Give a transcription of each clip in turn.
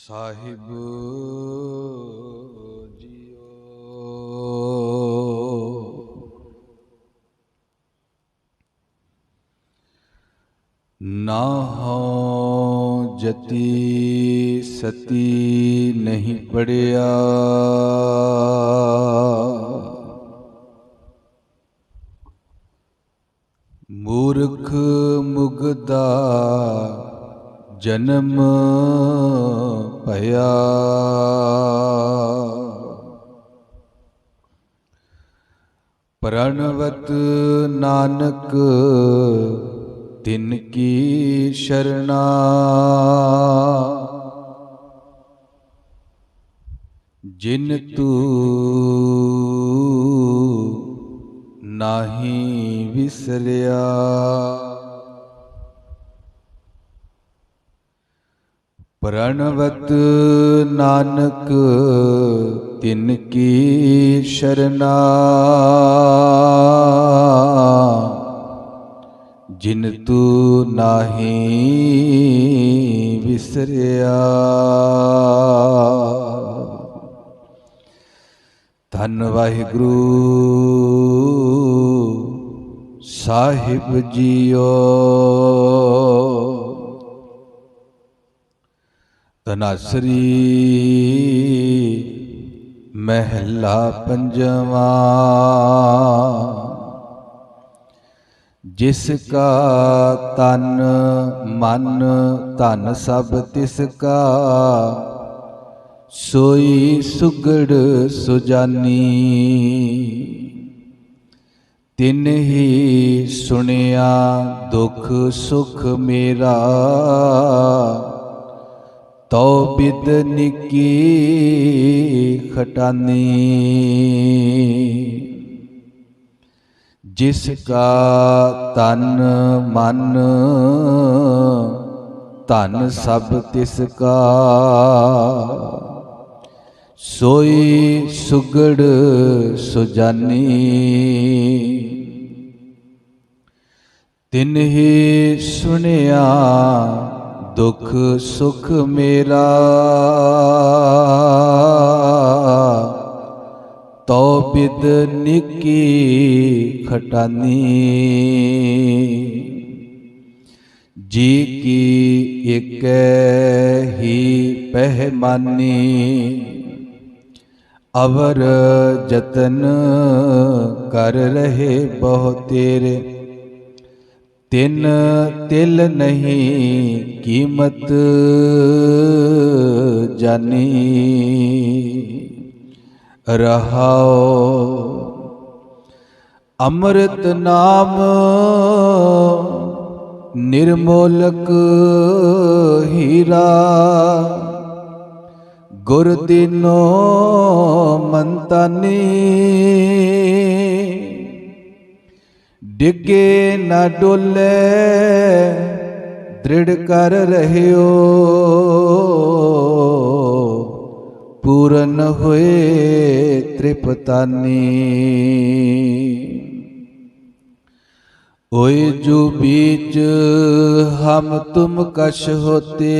ਸਾਹਿਬ JIO. ਨਾਹੋ ਜਤੀ ਸਤੀ ਨਹੀਂ ਪੜਿਆ, ਮੂਰਖ ਮੁਗਦਾ ਜਨਮ ਭਇਆ। ਪ੍ਰਣਵਤ ਨਾਨਕ ਤਿਨ ਕੀ ਸ਼ਰਣਾ, ਜਿਨ ਤੂ ਨਾਹੀ ਵਿਸਰਿਆ। ਪ੍ਰਣਵਤ ਨਾਨਕ ਤਿਨ ਕੀ ਸ਼ਰਣਾ, ਜਿਨ ਤੂ ਨਾਹੀ ਵਿਸਰਿਆ। ਧੰਨ ਵਾਹਿਗੁਰੂ ਸਾਹਿਬ ਜੀਓ। ਧਨਾਸਰੀ ਮਹਿਲਾ ਪੰਜਵਾ। ਜਿਸ ਕਾ ਤਨ ਮਨ ਧਨ ਸਭ ਤਿਸ ਕਾ, ਸੋਈ ਸੁਗੜ ਸੁਜਾਨੀ। ਤਿਨ ਹੀ ਸੁਣਿਆ ਦੁਖ ਸੁਖ ਮੇਰਾ, ਤੋ ਬਿਦ ਨਿੱਕੀ ਖਟਾਨੀ। ਜਿਸ ਕਾ ਤਨ ਮਨ ਧਨ ਸਭ ਤਿਸ ਕਾ, ਸੋਈ ਸੁਗੜ ਸੁਜਾਨੀ। ਤਿਨ ਹੀ ਸੁਣਿਆ ਦੁਖ ਸੁਖ ਮੇਰਾ, ਤੋ ਬਿਦ ਨਿੱਕੀ ਖਟਾਨੀ। ਜੀ ਕੀ ਏਕੈ ਹੀ ਪਹਿਮਾਨੀ, ਅਵਰ ਜਤਨ ਕਰ ਰਹੇ ਬਹੁ ਤੇਰੇ। ਤਿਨ ਤਿਲ ਨਹੀਂ ਕੀਮਤ ਜਾਨੀ। ਰਹਾਉ ਅੰਮ੍ਰਿਤ ਨਾਮ ਨਿਰਮੋਲਕ ਹੀਰਾ, ਗੁਰ ਦੀਨੋ ਮੰਤਾਨੀ। ਡਿੱਗੇ ਨਾ ਡੋਲੇ ਦ੍ਰਿੜ ਕਰ ਰਹਿਓ, ਪੂਰਨ ਹੋਏ ਤ੍ਰਿਪਤਾਨੀ। ਓਏ ਜੋ ਬੀਚ ਹਮ ਤੁਮ ਕਛ ਹੋਤੇ,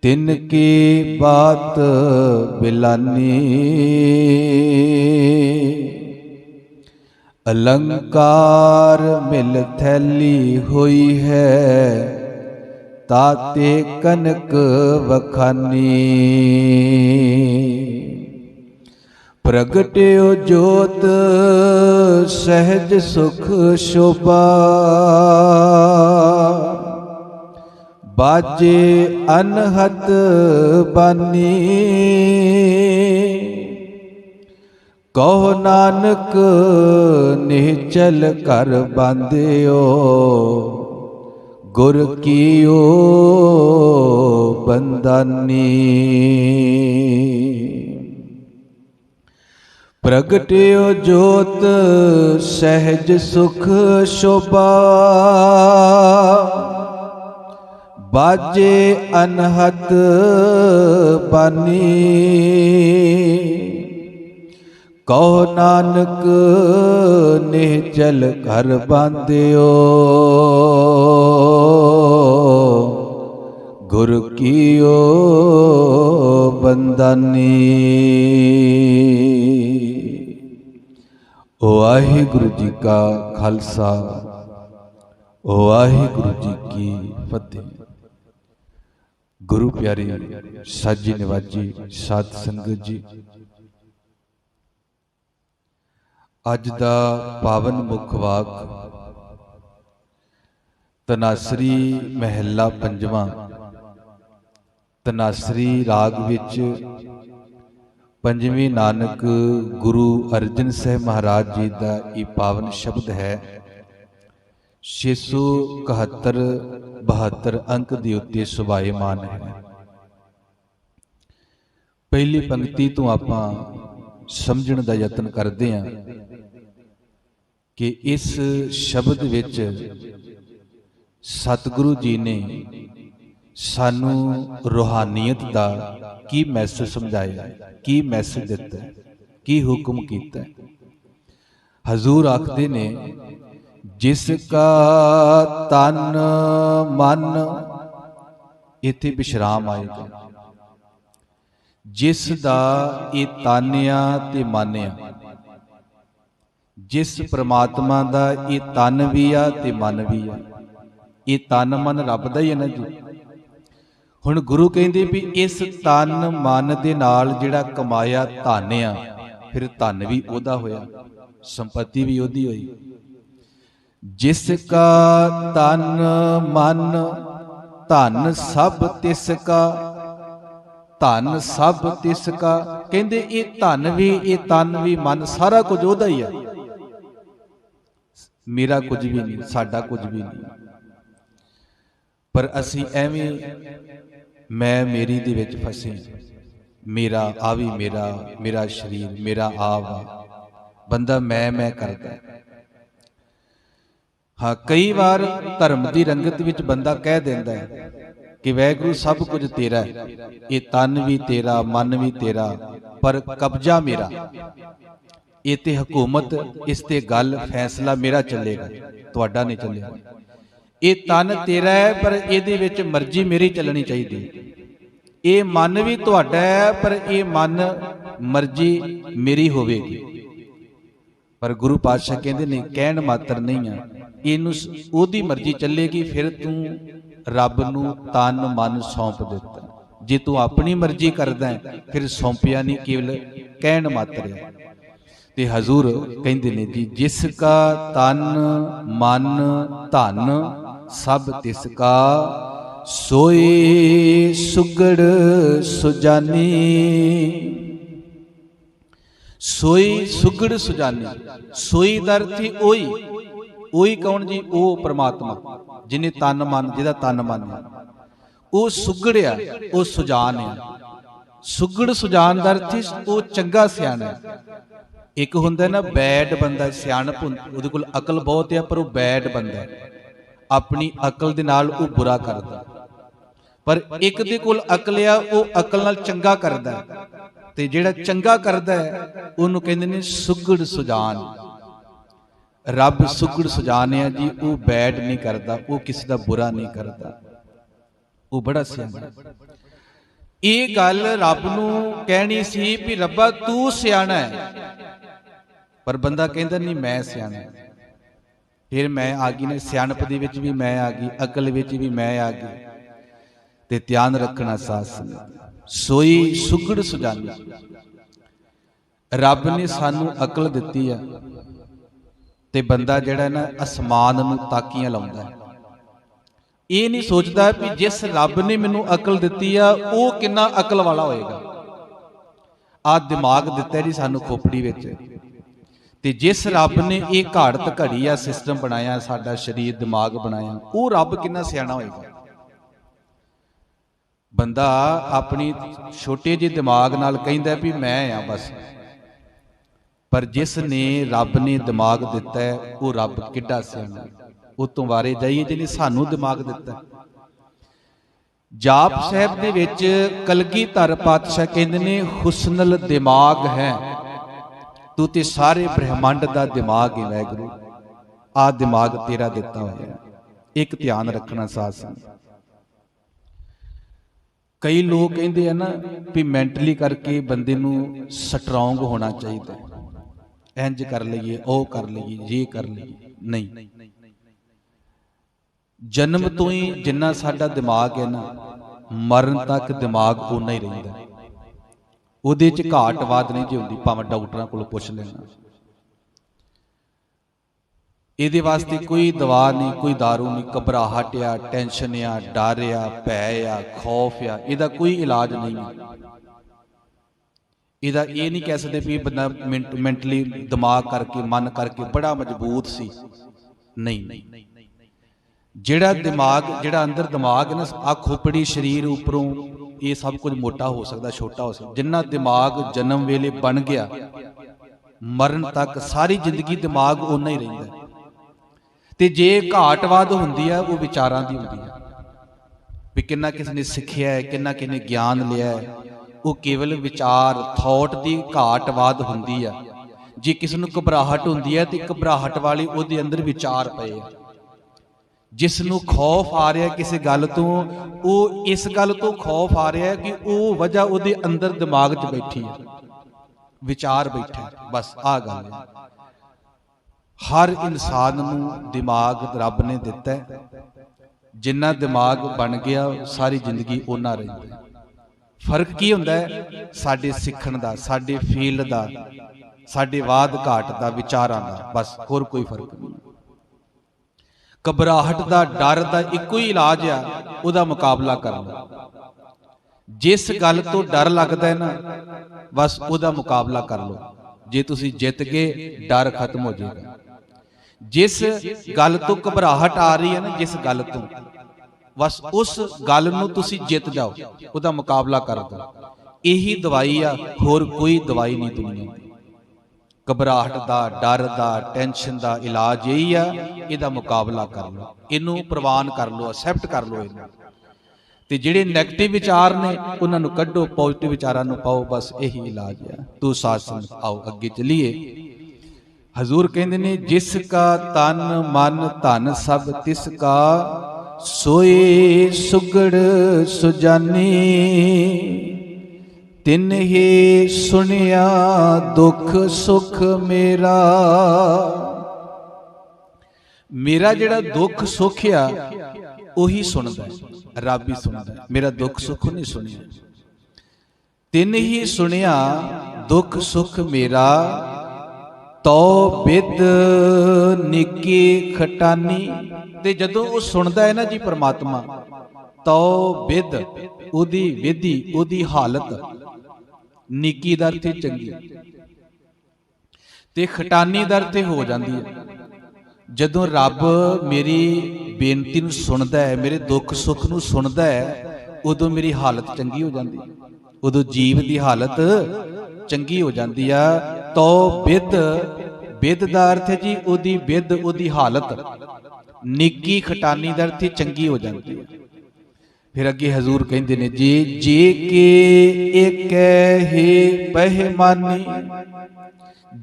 ਤਿਨ ਕੀ ਬਾਤ ਬਿਲਾਨੀ। ਅਲੰਕਾਰ ਮਿਲ ਥੈਲੀ ਹੋਈ ਹੈ, ਤਾਤੇ ਕਨਕ ਵਖਾਨੀ। ਪ੍ਰਗਟਿਓ ਜੋਤ ਸਹਿਜ ਸੁਖ ਸ਼ੋਭਾ, ਬਾਜੇ ਅਨਹਤ ਬਾਨੀ। ਕਹੋ ਨਾਨਕ ਨਿਹਚਲ ਕਰ ਬਾਂਧਿਓ, ਗੁਰ ਕੀਓ ਬੰਦਾਨੀ। ਪ੍ਰਗਟਿਓ ਜੋਤ ਸਹਿਜ ਸੁਖ ਸ਼ੋਭਾ, ਬਾਜੇ ਅਨਹਤ ਬਾਨੀ। ਕਹੋ ਨਾਨਕ ਨਿਹਚਲ ਘਰ ਬਾਂਧਿਓ, गुर कीओ बंदानी। वाहिगुरु जी का खालसा, वाहिगुरु जी की फतेह। गुरु प्यारी साजी निवाजी साध संगत जी, अज दा पावन मुख वाक तनासरी महला पंजवां। तनासरी राग विच पंजवीं नानक गुरु अर्जन साहिब महाराज जी का ये पावन शब्द है। 671 72 अंक के उत्ते सुभायमान है। पहली पंक्ति तो आपां समझण दा यतन करते हैं कि इस शब्द विच सतगुरु जी ने सानू रूहानीयत का की मैसेज समझाया, की मैसेज दिता, की हुक्म किया। हजूर आखदे ने जिसका तन मन, इत्थे विश्राम आएगा। जिस दा ये तानिया ते मानिया, जिस परमात्मा दा ये तन भी आ ते मन भी आ। ये तन मन रब दा ही है ना जी। हुण गुरु कहंदे भी इस तन मन दे नाल जिहड़ा कमाया धन आ, फिर धन भी ओहदा होया, संपत्ति भी ओहदी होई। जिसका तन मन धन सब तिसका, धन सब तिसका। कहंदे ये धन भी, ये तन भी, मन सारा कुछ ओहदा ही है। मेरा कुछ भी नहीं, साडा कुछ भी नहीं। पर असी एवें मैं मेरी दे विच फसे। मेरा आ भी मेरा, मेरा शरीर, मेरा आप, बंदा मैं करता। हाँ, कई बार धर्म की रंगत विच बंदा कह देंदा है कि वैगुरु सब कुछ तेरा है, ये तन भी तेरा, मन भी तेरा, पर कब्जा मेरा। ये ते हुकूमत, इस ते गल फैसला मेरा चलेगा, तुहाडा नहीं चलेगा। ये तन तेरा है पर इहदे विच मर्जी मेरी चलनी चाहिए। ये मन भी तुहाडा है पर ये मन मर्जी मेरी होवेगी। पर गुरु पातशाह कहंदे ने कहण मात्र नहीं है, इनू ओहदी मर्जी चलेगी। फिर तू रब नू तन मन सौंप दिता। जे तू अपनी मर्जी करदा है फिर सौंपिया नहीं, केवल कहण मात्र है। ते हजूर कहंदे ने जी जिसका तन मन धन सब तिसका, सोई सुगड़ सुजानी। सोई सुगड़ सुजानी, सोई दर थी ओई। ओई कौन जी? ओ परमात्मा जिन्हें तन मन, जिहदा तन मन है वो सुगड़िया, वो सुजान है। सुगड़ सुजान दर थी वो चंगा सियाना है। एक हुंदा ना बैड बंदा, सियाणप उहदे कोल अकल बहुत है पर वो बैड बंदा है, अपनी अकल दे नाल वो बुरा करदा। पर एक दे कोल अकल आ, वो अकल नाल चंगा करदा है। ते जिहड़ा चंगा करदा है उहनूं कहंदे ने सुगड़ सुजान। रब सुगड़ सुजान है जी, वो बैड नहीं करदा, वो किसी दा बुरा नहीं करदा, वो बड़ा सियाणा। ये गल रब नूं कहनी सी भी रब्बा तू सियाणा है, पर बंदा कहंदा नहीं मैं सियाणा है। फिर मैं आ गई ने, सियाणप दे विच भी मैं आ गई, अकल विच भी मैं आ गई। ते ध्यान रखना साथ संगत, सोई सुगड़ सुजानी। रब ने सानू अकल दिती है ते बंदा जिहड़ा ना आसमान नूं ताकियां लाउंदा है। ये नहीं सोचता भी जिस रब ने मैनू अकल दिती है वो कितना अकल वाला होएगा। आ दिमाग दिता जी सानू खोपड़ी विच, ते जिस रब ने ये घाड़त घड़ी आ सिस्टम बनाया, साडा शरीर दिमाग बनाया, वो रब कितना सियाणा होएगा। बंदा अपनी छोटे जे दिमाग नाल कहंदा भी मैं आ बस, पर जिसने रब ने दिमाग दिता है वो रब किड्डा सियाणा। उतों वारे जाइए जिन्हें सानू दिमाग दिता। जाप साहब दे विच कलगीधर पातशाह कहंदे ने हुस्नल दिमाग है, तू ते सारे ब्रह्मंड दा दिमाग है वाहिगुरू। आ दिमाग तेरा दिता होया। एक ध्यान रखना साथ संग, कई लोग कहते हैं ना भी मैंटली करके बंदे नूं स्ट्रोंग होना चाहिए, इंज कर लीए ਉਹ कर लीए ये कर लीए। नहीं, जन्म तो ही जिन्ना साडा दिमाग है ना मरण तक दिमाग उन्ना ही रहिंदा, ਉਹਦੇ ਚ ਘਾਟਵਾਦ नहीं जी हुंदी, भावें डॉक्टरां कोलों पुछ लेना। ਇਹਦੇ ਵਾਸਤੇ कोई दवा नहीं, कोई दारू नहीं, घबराहट आ, टेंशन आ, डर आ, भै आ, खौफ आ, ਇਹਦਾ कोई इलाज नहीं। ਇਹਦਾ ਇਹ नहीं कह सकते भी बंदा मैंटली दिमाग करके मन करके बड़ा मजबूत सी, नहीं। ਜਿਹੜਾ ਦਿਮਾਗ, ਜਿਹੜਾ ਅੰਦਰ ਦਿਮਾਗ ਹੈ ਨਾ, ਆ ਖੋਪੜੀ ਸ਼ਰੀਰ ਉੱਪਰੋਂ ਇਹ ਸਭ ਕੁਝ ਮੋਟਾ ਹੋ ਸਕਦਾ, ਛੋਟਾ ਹੋ ਸਕਦਾ। ਜਿੰਨਾ ਦਿਮਾਗ ਜਨਮ ਵੇਲੇ ਬਣ ਗਿਆ ਮਰਨ ਤੱਕ ਸਾਰੀ ਜ਼ਿੰਦਗੀ ਦਿਮਾਗ ਓਨਾ ਹੀ ਰਹਿੰਦਾ। ਤੇ ਜੇ ਘਾਟਵਾਦ ਹੁੰਦੀ ਆ ਉਹ ਵਿਚਾਰਾਂ ਦੀ ਹੁੰਦੀ ਆ, ਵੀ ਕਿੰਨਾ ਕਿਸੇ ਨੇ ਸਿੱਖਿਆ ਹੈ, ਕਿੰਨਾ ਕਿਸੇ ਨੇ ਗਿਆਨ ਲਿਆ ਹੈ, ਉਹ ਕੇਵਲ ਵਿਚਾਰ ਥੌਟ ਦੀ ਘਾਟਵਾਦ ਹੁੰਦੀ ਆ। ਜੇ ਕਿਸੇ ਨੂੰ ਘਬਰਾਹਟ ਹੁੰਦੀ ਹੈ ਤੇ ਘਬਰਾਹਟ ਵਾਲੀ ਉਹਦੇ ਅੰਦਰ ਵਿਚਾਰ ਪਏ ਆ। जिस नूं खौफ आ रहा किसी गल तो, वो इस गल तो खौफ आ रहा है कि वो वजह उहदे अंदर दिमाग च बैठी है, विचार बैठा है। बस आ गल है। हर इंसान नूं दिमाग रब ने दिता है, जिन्ना दिमाग बन गया सारी जिंदगी उन्ना रहिंदा। फर्क की हुंदा है? साडे सिखण दा, साडे फील्ड दा, साडे वाद घाट दा, विचारां दा, बस होर कोई फर्क नहीं। घबराहट का, डर का इको ही इलाज आ, उहदा मुकाबला कर लो। जिस गल तो डर लगता है ना, बस उहदा मुकाबला कर लो। जे तुसी जित गए डर खत्म हो जाएगा। जिस गल तो घबराहट आ रही है ना, जिस गल तो, बस उस गल नूं तुसी जित जाओ, उहदा मुकाबला कर दो। यही दवाई आ, होर कोई दवाई नहीं दुनिया दी। घबराहट का, डर का, टेंशन का इलाज यही आ, इहदा मुकाबला कर लो, इनू प्रवान कर लो, एक्सैप्ट कर लो इनू। ते जिहड़े नैगेटिव विचार ने उन्हां नू कड्डो, पॉजिटिव विचारां नू पाओ, बस यही इलाज है। तू साथ संग आओ अगे चलीए। हजूर कहंदे ने जिसका तन मन धन सब तिसका, सोए सुगड़ सुजानी, तिन ही सुनिया दुख सुख मेरा। मेरा जिहड़ा दुख सुख आ उही सुनदा है, रब ही सुनदा है, मेरा दुख सुख नहीं सुनिया। तिन ही सुनिया दुख सुख मेरा, तो बिद निकी खटानी। ते जदों वो सुनदा है ना जी परमात्मा, तो बिद उदी विधि, उदी हालत, निकी दर ते चंगी ते खटानी दर ते हो जाती है। जदों रब मेरी बेनती नूं सुनदा है, मेरे दुख सुख नूं सुनदा है, उदों मेरी हालत चंगी हो जाती है, उदों जीव की हालत चंगी हो जाती है। तो बिद, बिद दा अर्थ है जी उदी बिद, उदी हालत, निकी खटानी दर ते चंगी हो जाती है। फिर अगे हजूर कहते ने जी जे के एक ही पहिमानी।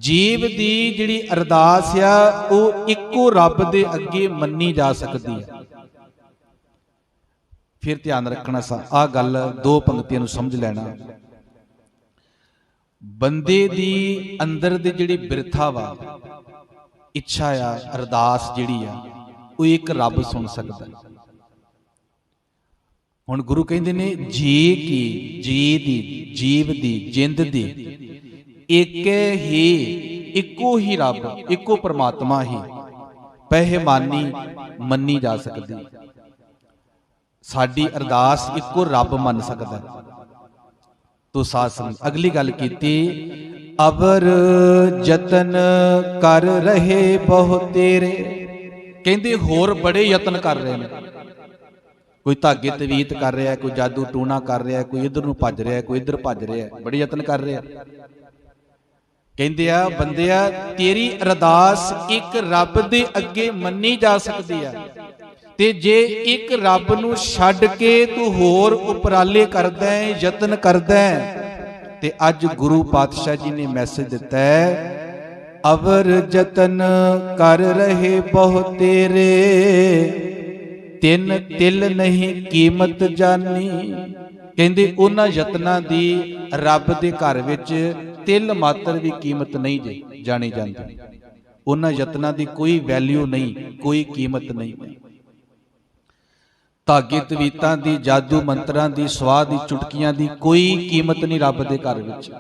जीव दी जिहड़ी अरदास आ वो इको रब दे अगे मन्नी जा सकती है। फिर ध्यान रखना सा आ गल, दो पंक्तियां नूं समझ लेना। बंदे दी अंदर दी जिहड़ी बिरथा वा, इच्छा आ, अरदास जिहड़ी आ, वो एक रब सुन सकता है। हुण गुरु कहंदे ने जी की, जी दी, जीव दी, जिंद दी एक ही, इको ही रब, इको परमात्मा ही पहिमानी मन्नी जा सकती। साडी अरदास इको रब मन सकता। तो साथ संग अगली गल कीती, अबर जतन कर रहे बहु तेरे। कहंदे होर बड़े यतन कर रहे हैं, कोई धागे तवीत कर रहा है, कोई जादू टूना कर रहा है, कोई इधर नूं भज रहा है, कोई इधर भज रहा है, बड़े यतन कर रहे हैं। कहंदे आ बंदिया तेरी अरदास एक रब दे अगे मन्नी जा सकती है। ते जे एक रब नूं छड्ड के तू होर उपराले करदा है, यतन करदा है, ते अज गुरु पातशाह जी ने मैसेज दिता है, अवर जतन कर रहे बहु तेरे, तिन तिल नहीं कीमत जानी। ਕਹਿੰਦੇ ਉਹਨਾਂ ਯਤਨਾਂ ਦੀ ਰੱਬ ਦੇ ਘਰ ਵਿੱਚ ਤਿਲ ਮਾਤਰ ਵੀ ਕੀਮਤ ਨਹੀਂ ਜਾਣੀ ਜਾਂਦੀ। ਉਹਨਾਂ ਯਤਨਾਂ ਦੀ ਕੋਈ ਵੈਲਿਊ ਨਹੀਂ, ਕੋਈ ਕੀਮਤ ਨਹੀਂ। ਧਾਗੇ ਤਵੀਤਾਂ ਦੀ, ਜਾਦੂ ਮੰਤਰਾਂ ਦੀ, ਸਵਾਹ ਦੀ, ਚੁਟਕੀਆਂ ਦੀ ਕੋਈ ਕੀਮਤ ਨਹੀਂ ਰੱਬ ਦੇ ਘਰ ਵਿੱਚ।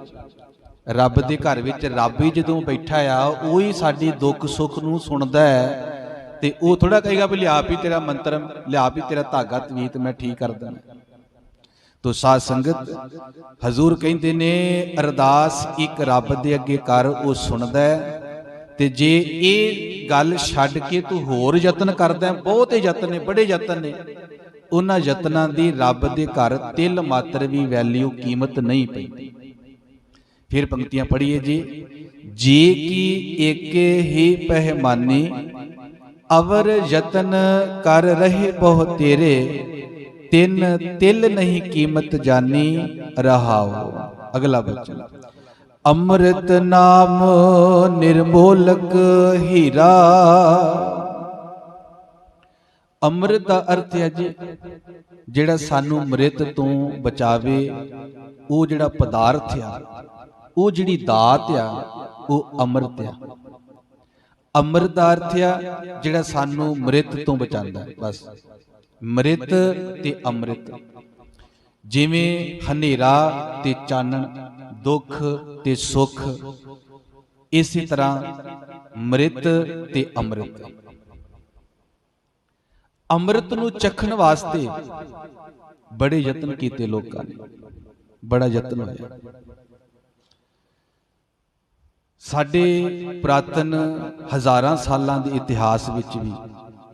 ਰੱਬ ਦੇ ਘਰ ਵਿੱਚ ਰੱਬ ਹੀ ਜਦੋਂ ਬੈਠਾ ਆ, ਉਹੀ ਸਾਡੀ ਦੁੱਖ ਸੁੱਖ ਨੂੰ ਸੁਣਦਾ ਹੈ। ਤੇ ਉਹ ਥੋੜਾ ਕਹੇਗਾ ਵੀ ਲਿਆ ਵੀ ਤੇਰਾ ਮੰਤਰ, ਲਿਆ ਵੀ ਤੇਰਾ ਧਾਗਾ ਤਵੀਤ ਮੈਂ ਠੀਕ ਕਰ ਦਿੰਦਾ। ਤੋ ਸਾਧ ਸੰਗਤ, ਹਜ਼ੂਰ ਕਹਿੰਦੇ ਨੇ ਅਰਦਾਸ ਇੱਕ ਰੱਬ ਦੇ ਅੱਗੇ ਕਰ, ਉਹ ਸੁਣਦਾ ਹੈ। ਤੇ ਜੇ ਇਹ ਗੱਲ ਛੱਡ ਕੇ ਤੂੰ ਹੋਰ ਯਤਨ ਕਰਦਾ, ਬਹੁਤੇ ਯਤਨ ਨੇ, ਬੜੇ ਯਤਨ ਨੇ, ਉਹਨਾਂ ਯਤਨਾਂ ਦੀ ਰੱਬ ਦੇ ਘਰ ਤਿਲ ਮਾਤਰ ਵੀ ਵੈਲਿਊ, ਕੀਮਤ ਨਹੀਂ ਪੈਂਦੀ। ਫਿਰ ਪੰਕਤੀਆਂ ਪੜ੍ਹੀਏ ਜੀ। ਜੀ ਕੀ ਏਕੇ ਹੀ ਪਹਿਮਾਨੀ, ਅਵਰ ਯਤਨ ਕਰ ਰਹੇ ਬਹੁ ਤੇਰੇ, ਤਿੰਨ ਤਿਲ ਨਹੀਂ ਕੀਮਤ ਜਾਨੀ ਰਹਾਓ। ਅਗਲਾ ਬਚਨ। ਅੰਮ੍ਰਿਤ ਨਾਮ ਨਿਰਮੋਲਕ ਹੀਰਾ। ਅੰਮ੍ਰਿਤ ਦਾ ਅਰਥ ਹੈ ਜੀ ਜਿਹੜਾ ਸਾਨੂੰ ਮ੍ਰਿਤ ਤੋਂ ਬਚਾਵੇ। ਉਹ ਜਿਹੜਾ ਪਦਾਰਥ ਆ, ਉਹ ਜਿਹੜੀ ਦਾਤ ਆ, ਉਹ ਅੰਮ੍ਰਿਤ ਆ। ਅੰਮ੍ਰਿਤ ਦਾ ਅਰਥ ਆ ਜਿਹੜਾ ਸਾਨੂੰ ਮ੍ਰਿਤ ਤੋਂ ਬਚਾਉਂਦਾ। ਬਸ ਮ੍ਰਿਤ ਤੇ ਅੰਮ੍ਰਿਤ। ਜਿਵੇਂ ਹਨੇਰਾ ਤੇ ਚਾਨਣ, ਦੁੱਖ ਤੇ ਸੁੱਖ, ਇਸੇ ਤਰ੍ਹਾਂ ਮ੍ਰਿਤ ਤੇ ਅੰਮ੍ਰਿਤ। ਅੰਮ੍ਰਿਤ ਨੂੰ ਚਖਣ ਵਾਸਤੇ ਬੜੇ ਯਤਨ ਕੀਤੇ ਲੋਕਾਂ ਨੇ, ਬੜਾ ਯਤਨ ਹੋਇਆ। ਸਾਡੇ ਪੁਰਾਤਨ ਹਜ਼ਾਰਾਂ ਸਾਲਾਂ ਦੇ ਇਤਿਹਾਸ ਵਿੱਚ ਵੀ,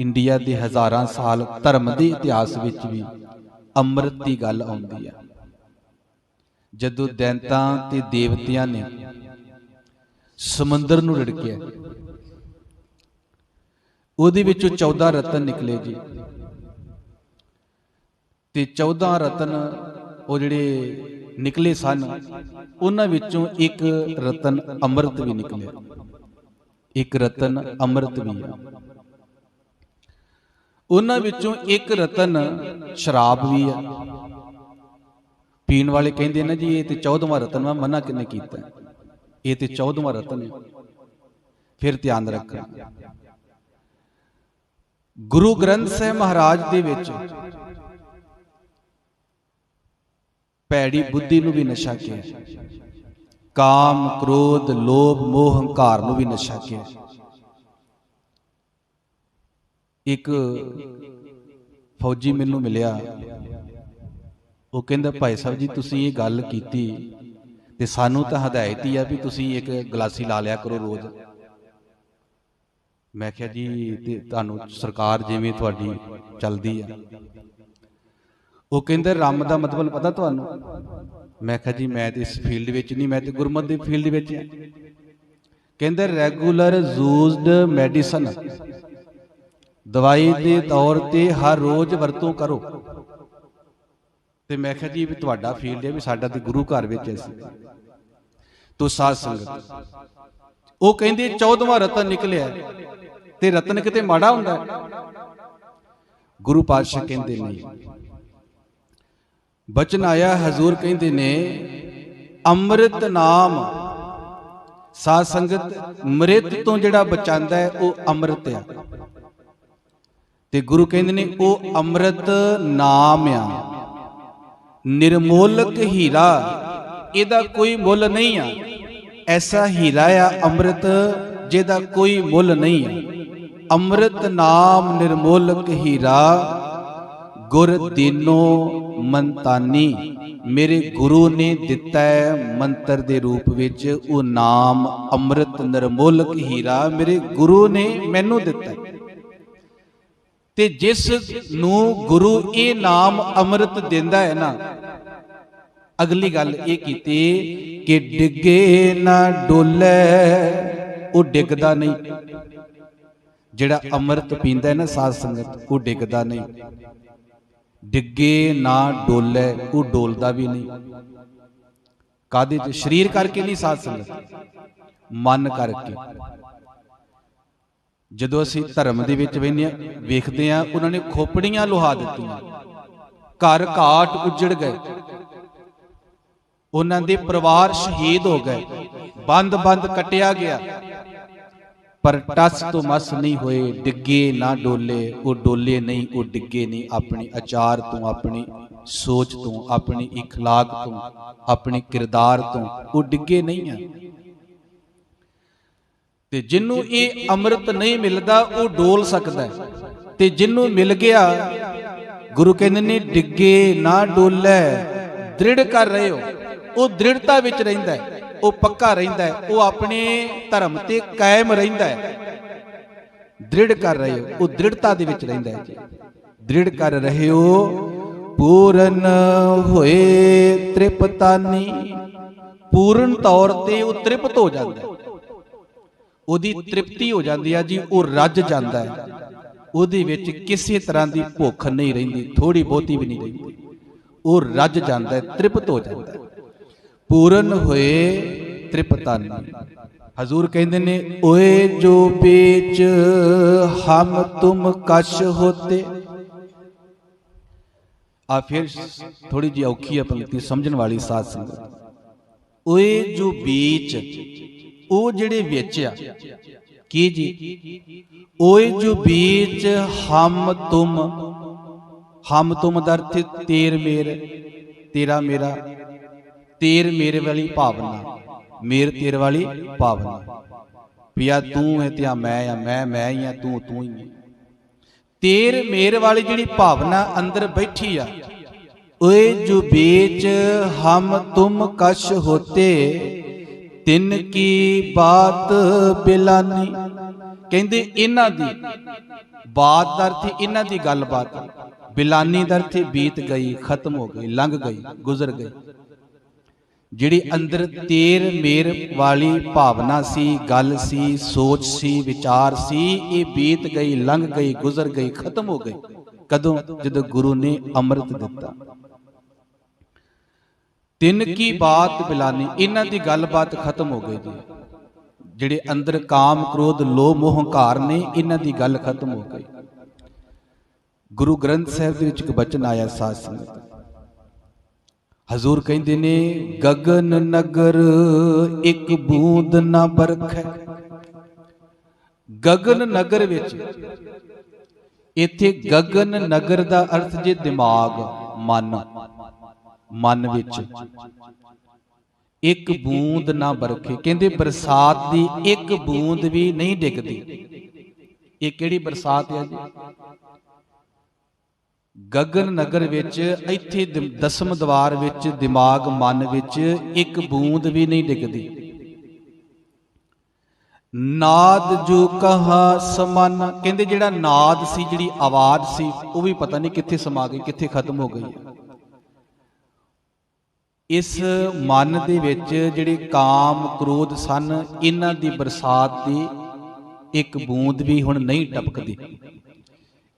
ਇੰਡੀਆ ਦੇ ਹਜ਼ਾਰਾਂ ਸਾਲ ਧਰਮ ਦੇ ਇਤਿਹਾਸ ਵਿੱਚ ਵੀ ਅੰਮ੍ਰਿਤ ਦੀ ਗੱਲ ਆਉਂਦੀ ਹੈ। ਜਦੋਂ ਦੈਂਤਾਂ ਤੇ ਦੇਵਤਿਆਂ ਨੇ ਸਮੁੰਦਰ ਨੂੰ ਰਿੜਕਿਆ, ਉਹਦੇ ਵਿੱਚੋਂ 14 ਰਤਨ ਨਿਕਲੇ ਜੀ। ਤੇ 14 ਰਤਨ ਉਹ ਜਿਹੜੇ ਨਿਕਲੇ ਸਨ, ਉਹਨਾਂ ਵਿੱਚੋਂ ਇੱਕ ਰਤਨ ਅੰਮ੍ਰਿਤ ਵੀ ਨਿਕਲਿਆ। ਇੱਕ ਰਤਨ ਅੰਮ੍ਰਿਤ ਵੀ ਆ। ਉਹਨਾਂ ਵਿੱਚੋਂ ਇੱਕ ਰਤਨ ਸ਼ਰਾਬ ਵੀ ਆ। ਪੀਣ ਵਾਲੇ ਕਹਿੰਦੇ ਨੇ ਜੀ ਇਹ ਤੇ 14ਵਾਂ ਰਤਨ ਵਾ, ਮਨਾ ਕਿੰਨੇ ਕੀਤਾ? ਇਹ ਤੇ 14ਵਾਂ ਰਤਨ ਹੈ। ਫਿਰ ਧਿਆਨ ਰੱਖਣਾ, ਗੁਰੂ ਗ੍ਰੰਥ ਸਾਹਿਬ ਮਹਾਰਾਜ ਦੇ ਵਿੱਚ ਭੈੜੀ ਬੁੱਧੀ ਨੂੰ ਵੀ ਨਸ਼ਾ ਕਿਹਾ, ਕਾਮ, ਕ੍ਰੋਧ, ਲੋਭ, ਮੋਹ, ਹੰਕਾਰ ਨੂੰ ਵੀ ਨਸ਼ਾ ਕਿਹਾ। ਇੱਕ ਫੌਜੀ ਮੈਨੂੰ ਮਿਲਿਆ, ਉਹ ਕਹਿੰਦਾ ਭਾਈ ਸਾਹਿਬ ਜੀ ਤੁਸੀਂ ਇਹ ਗੱਲ ਕੀਤੀ ਤੇ ਸਾਨੂੰ ਤਾਂ ਹਦਾਇਤ ਹੀ ਆ ਵੀ ਤੁਸੀਂ ਇੱਕ ਗਲਾਸੀ ਲਾ ਲਿਆ ਕਰੋ ਰੋਜ਼। ਮੈਂ ਕਿਹਾ ਜੀ ਤੇ ਤੁਹਾਨੂੰ ਸਰਕਾਰ ਜਿਵੇਂ ਤੁਹਾਡੀ ਚੱਲਦੀ ਆ। ਉਹ ਕਹਿੰਦਾ ਰੰਮ ਦਾ ਮਤਲਬ ਪਤਾ ਤੁਹਾਨੂੰ? ਮੈਂ ਕਿਹਾ ਜੀ ਮੈਂ ਤੇ ਇਸ ਫੀਲਡ ਵਿੱਚ ਨਹੀਂ, ਮੈਂ ਤੇ ਗੁਰਮਤ ਦੀ ਫੀਲਡ ਵਿੱਚ ਆ। ਕਹਿੰਦਾ ਰੈਗੂਲਰ ਯੂਜ਼ਡ ਮੈਡੀਸਨ, ਦਵਾਈ ਦੇ ਤੌਰ ਤੇ ਹਰ ਰੋਜ਼ ਵਰਤੋਂ ਕਰੋ। ਤੇ ਮੈਂ ਕਿਹਾ ਜੀ ਵੀ ਤੁਹਾਡਾ ਫੀਲਡ ਹੈ, ਵੀ ਸਾਡਾ ਤੇ ਗੁਰੂ ਘਰ ਵਿੱਚ ਐ। ਤੋ ਸਾਧ ਸੰਗਤ, ਉਹ ਕਹਿੰਦੇ 14ਵਾਂ ਰਤਨ ਨਿਕਲਿਆ। ਤੇ ਰਤਨ ਕਿਤੇ ਮਾੜਾ ਹੁੰਦਾ? ਗੁਰੂ ਪਾਤਸ਼ਾਹ ਕਹਿੰਦੇ ਨਹੀਂ। ਬਚਨ ਆਇਆ, ਹਜ਼ੂਰ ਕਹਿੰਦੇ ਨੇ ਅੰਮ੍ਰਿਤ ਨਾਮ। ਸਾਧ ਸੰਗਤ, ਮ੍ਰਿਤ ਤੋਂ ਜਿਹੜਾ ਬਚਾਉਂਦਾ ਹੈ ਉਹ ਅੰਮ੍ਰਿਤ ਆ। ਤੇ ਗੁਰੂ ਕਹਿੰਦੇ ਨੇ ਉਹ ਅੰਮ੍ਰਿਤ ਨਾਮ ਆ, ਨਿਰਮੋਲਕ ਹੀਰਾ, ਇਹਦਾ ਕੋਈ ਮੁੱਲ ਨਹੀਂ ਆ। ਐਸਾ ਹੀਰਾ ਆ ਅੰਮ੍ਰਿਤ ਜਿਹਦਾ ਕੋਈ ਮੁੱਲ ਨਹੀਂ ਆ। ਅੰਮ੍ਰਿਤ ਨਾਮ ਨਿਰਮੋਲਕ ਹੀਰਾ, ਗੁਰ ਦੀਨੋ ਮੰਤਾਨੀ। ਮੇਰੇ ਗੁਰੂ ਨੇ ਦਿੱਤਾ ਹੈ ਮੰਤਰ ਦੇ ਰੂਪ ਵਿੱਚ ਉਹ ਨਾਮ ਅੰਮ੍ਰਿਤ ਨਿਰਮੋਲਕ ਹੀਰਾ, ਮੇਰੇ ਗੁਰੂ ਨੇ ਮੈਨੂੰ ਦਿੱਤਾ। ਤੇ ਜਿਸ ਨੂੰ ਗੁਰੂ ਇਹ ਨਾਮ ਅੰਮ੍ਰਿਤ ਦਿੰਦਾ ਹੈ ਨਾ, ਅਗਲੀ ਗੱਲ ਇਹ ਕੀਤੀ ਕਿ ਡਿੱਗੇ ਨਾ ਡੋਲੇ, ਉਹ ਡਿੱਗਦਾ ਨਹੀਂ। ਜਿਹੜਾ ਅੰਮ੍ਰਿਤ ਪੀਂਦਾ ਹੈ ਨਾ ਸਾਧ ਸੰਗਤ, ਉਹ ਡਿੱਗਦਾ ਨਹੀਂ। ਡਿੱਗੇ ਨਾ ਡੋਲੇ, ਉਹ ਡੋਲਦਾ ਵੀ ਨਹੀਂ। ਕਾਹਦੇ ਚ? ਸਰੀਰ ਕਰਕੇ ਨਹੀਂ ਸਾਧ ਸੰਗਤ, ਮਨ ਕਰਕੇ। ਜਦੋਂ ਅਸੀਂ ਧਰਮ ਦੇ ਵਿੱਚ ਵੇਖਦੇ ਹਾਂ, ਉਹਨਾਂ ਨੇ ਖੋਪੜੀਆਂ ਲੁਹਾ ਦਿੱਤੀਆਂ। घर घाट उजड़ गए, उन्हां दे परिवार शहीद हो गए, बंद बंद कटिया गया, पर टस तो मस नहीं होए, डिगे ना डोले, वो डोले नहीं, वो डिगे नहीं। अपनी आचार तो, अपनी सोच तो, अपनी इखलाक तो, अपने किरदार तो वो डिगे नहीं है। ते जिन्हों ये अमृत नहीं मिलता वो डोल सकता है, ते जिन्हों मिल गया गुरु कहते ने डिगे ना डोले, दृढ़ कर रहे हो, वो दृढ़ता विच रहिंदा है, वो पक्का रहिंदा है, वो अपने धर्म ते कायम रहिंदा है। दृढ़ कर रहे हो, वो दृढ़ता दे विच रहिंदा है जी। दृढ़ कर रहे हो, पूरन होए तृप्तानी, पूर्ण तौर ते वो तृप्त हो जाता है, ਉਹਦੀ ਤ੍ਰਿਪਤੀ ਹੋ ਜਾਂਦੀ ਆ ਜੀ, ਉਹ ਰੱਜ ਜਾਂਦਾ ਹੈ, ਉਹਦੇ ਵਿੱਚ ਕਿਸੇ ਤਰ੍ਹਾਂ ਦੀ ਭੁੱਖ ਨਹੀਂ ਰਹਿੰਦੀ, ਥੋੜੀ ਬਹੁਤੀ ਵੀ ਨਹੀਂ ਰਹਿੰਦੀ, ਉਹ ਰੱਜ ਜਾਂਦਾ ਹੈ, ਤ੍ਰਿਪਤ ਹੋ ਜਾਂਦਾ ਹੈ। ਪੂਰਨ ਹੋਏ ਤ੍ਰਿਪਤਾਨੀ। ਹਜ਼ੂਰ ਕਹਿੰਦੇ ਨੇ ਓਏ ਜੋ ਵੇਚ ਹਮ ਤੁਮ ਕਸ਼ ਹੋਤੇ। ਆ ਫਿਰ ਥੋੜੀ ਜਿਹੀ ਔਖੀ ਪੰਕਤੀ ਸਮਝਣ ਵਾਲੀ ਸਾਧ ਸੰਗਤ। ਓਏ ਜੋ ਵੇਚ, ਉਹ ਜਿਹੜੇ ਵਿੱਚ ਆ ਕੀ ਜੀ, ਓਏ ਜੋ ਵਿੱਚ ਹਮ ਤੁਮ ਦਾ ਅਰਥ ਤੇਰ ਮੇਰ, ਤੇਰਾ ਮੇਰਾ, ਤੇਰ ਮੇਰੇ ਵਾਲੀ ਭਾਵਨਾ, ਮੇਰ ਤੇਰ ਵਾਲੀ ਭਾਵਨਾ, ਪਿਆ ਤੂੰ ਹੈ ਤੇ ਮੈਂ ਆ, ਮੈਂ ਹੀ ਆ, ਤੂੰ ਹੀ ਹੈ, ਤੇਰ ਮੇਰ ਵਾਲੀ ਜਿਹੜੀ ਭਾਵਨਾ ਅੰਦਰ ਬੈਠੀ ਆ। ਓਏ ਜੋ ਵਿੱਚ ਹਮ ਤੁਮ ਕਸ਼ ਹੋਤੇ, ਤਿੰਨ ਕੀ ਬਾਤ ਬਿਲਾਨੀ। ਕਹਿੰਦੇ ਇਹਨਾਂ ਦੀ ਬਾਤ ਦਾ ਅਰਥ ਇਹਨਾਂ ਦੀ ਗੱਲਬਾਤ, ਬਿਲਾਨੀ ਦਾ ਅਰਥ ਬੀਤ ਗਈ, ਖਤਮ ਹੋ ਗਈ, ਲੰਘ ਗਈ, ਗੁਜ਼ਰ ਗਈ। ਜਿਹੜੀ ਅੰਦਰ ਤੇਰ ਮੇਰ ਵਾਲੀ ਭਾਵਨਾ ਸੀ, ਗੱਲ ਸੀ, ਸੋਚ ਸੀ, ਵਿਚਾਰ ਸੀ, ਇਹ ਬੀਤ ਗਈ, ਲੰਘ ਗਈ, ਗੁਜ਼ਰ ਗਈ, ਖਤਮ ਹੋ ਗਈ। ਕਦੋਂ? ਜਦੋਂ ਗੁਰੂ ਨੇ ਅੰਮ੍ਰਿਤ ਦਿੱਤਾ। ਤਿੰਨ ਕੀ ਬਾਤ ਬਿਲਾਨੀ, ਇਹਨਾਂ ਦੀ ਗੱਲਬਾਤ ਖਤਮ ਹੋ ਗਈ ਜੀ। ਜਿਹੜੇ ਅੰਦਰ ਕਾਮ ਕ੍ਰੋਧ ਲੋਭ ਮੋਹ ਹੰਕਾਰ ਨੇ, ਇਹਨਾਂ ਦੀ ਗੱਲ ਖਤਮ ਹੋ ਗਈ। ਗੁਰੂ ਗ੍ਰੰਥ ਸਾਹਿਬ ਦੇ ਵਿੱਚ ਇੱਕ ਬਚਨ ਆਇਆ ਸਾਧ ਸੰਗਤ, ਹਜ਼ੂਰ ਕਹਿੰਦੇ ਨੇ ਗਗਨ ਨਗਰ ਇੱਕ ਬੂੰਦ ਨਾ ਬਰਖੈ। ਗਗਨ ਨਗਰ ਵਿੱਚ, ਇੱਥੇ ਗਗਨ ਨਗਰ ਦਾ ਅਰਥ ਜੇ ਦਿਮਾਗ, ਮਨ ਵਿੱਚ ਇੱਕ ਬੂੰਦ ਨਾ ਬਰਖੇ। ਕਹਿੰਦੇ ਬਰਸਾਤ ਦੀ ਇੱਕ ਬੂੰਦ ਵੀ ਨਹੀਂ ਡਿੱਗਦੀ। ਇਹ ਕਿਹੜੀ ਬਰਸਾਤ ਹੈ ਜੀ? ਗਗਨ ਨਗਰ ਵਿੱਚ, ਇੱਥੇ ਦਸਮ ਦਵਾਰ ਵਿੱਚ, ਦਿਮਾਗ ਮਨ ਵਿੱਚ ਇੱਕ ਬੂੰਦ ਵੀ ਨਹੀਂ ਡਿੱਗਦੀ। ਨਾਦ ਜੋ ਕਹਾ ਸਮਾਨਾ, ਕਹਿੰਦੇ ਜਿਹੜਾ ਨਾਦ ਸੀ, ਜਿਹੜੀ ਆਵਾਜ਼ ਸੀ, ਉਹ ਵੀ ਪਤਾ ਨਹੀਂ ਕਿੱਥੇ ਸਮਾ ਗਈ, ਕਿੱਥੇ ਖਤਮ ਹੋ ਗਈ। ਇਸ ਮਨ ਦੇ ਵਿੱਚ ਜਿਹੜੇ ਕਾਮ ਕ੍ਰੋਧ ਸਨ, ਇਹਨਾਂ ਦੀ ਬਰਸਾਤ ਦੀ ਇੱਕ ਬੂੰਦ ਵੀ ਹੁਣ ਨਹੀਂ ਟਪਕਦੀ।